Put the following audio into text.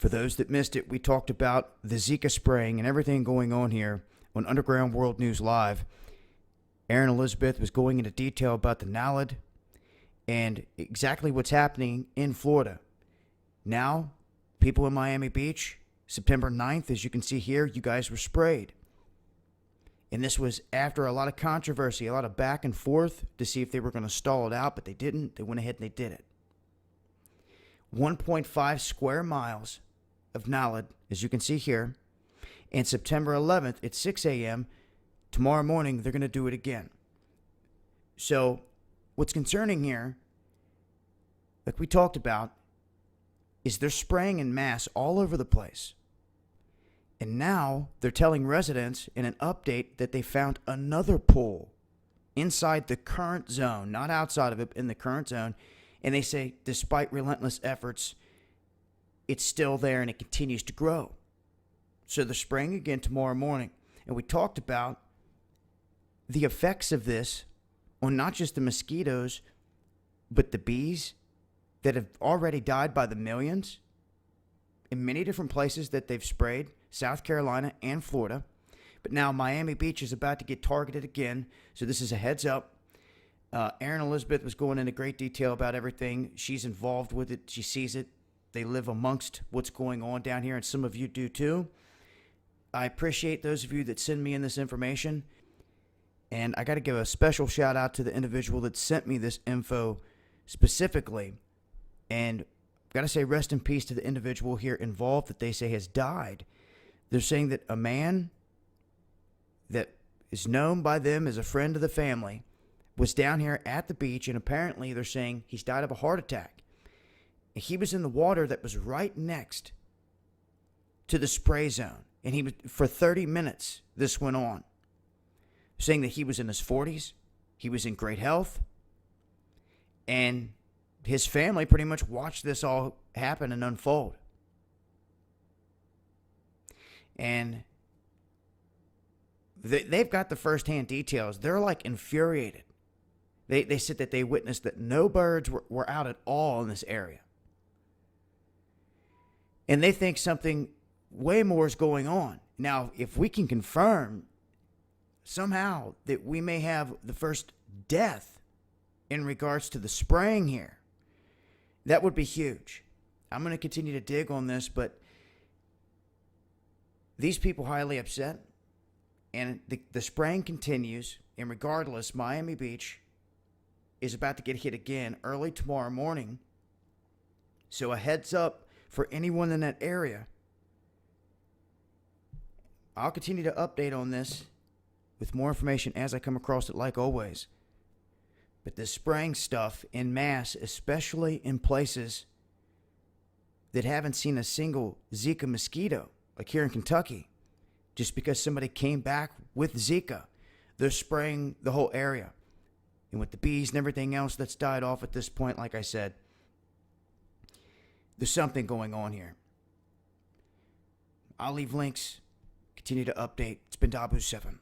For those that missed it, we talked about the Zika spraying and everything going on here on Underground World News Live. Aaron Elizabeth was going into detail about the Naled and exactly what's happening in Florida. Now, people in Miami Beach, September 9th, as you can see here, you guys were sprayed. And this was after a lot of controversy, a lot of back and forth to see if they were going to stall it out, but they didn't. They went ahead and they did it. 1.5 square miles of Naled, as you can see here. And September 11th at 6 a.m., tomorrow morning, they're going to do it again. So what's concerning here, like we talked about, is they're spraying en masse all over the place. And now they're telling residents in an update that they found another pool inside the current zone, not outside of it, in the current zone. And they say, despite relentless efforts, it's still there and it continues to grow. So they're spraying again tomorrow morning. And we talked about the effects of this on not just the mosquitoes, but the bees that have already died by the millions in many different places that they've sprayed, South Carolina and Florida. But now Miami Beach is about to get targeted again. So this is a heads up. Aaron Elizabeth was going into great detail about everything. She's involved with it. She sees it. They live amongst what's going on down here, and some of you do too. I appreciate those of you that send me in this information. And I got to give a special shout out to the individual that sent me this info specifically. And I've got to say rest in peace to the individual here involved that they say has died. They're saying that a man that is known by them as a friend of the family was down here at the beach, and apparently they're saying he's died of a heart attack. He was in the water that was right next to the spray zone. And he was, for 30 minutes, this went on. Saying that he was in his 40s. He was in great health. And his family pretty much watched this all happen and unfold. And they've got the firsthand details. They're like infuriated. They said that they witnessed that no birds were out at all in this area. And they think something way more is going on. Now, if we can confirm somehow that we may have the first death in regards to the spraying here, that would be huge. I'm going to continue to dig on this, but these people highly upset, and the spraying continues, and regardless, Miami Beach is about to get hit again early tomorrow morning. So a heads up for anyone in that area. I'll continue to update on this with more information as I come across it, like always. But this spraying stuff en masse, especially in places that haven't seen a single Zika mosquito, like here in Kentucky, just because somebody came back with Zika, they're spraying the whole area. And with the bees and everything else that's died off at this point, like I said, there's something going on here. I'll leave links. Continue to update. It's been Dabu7.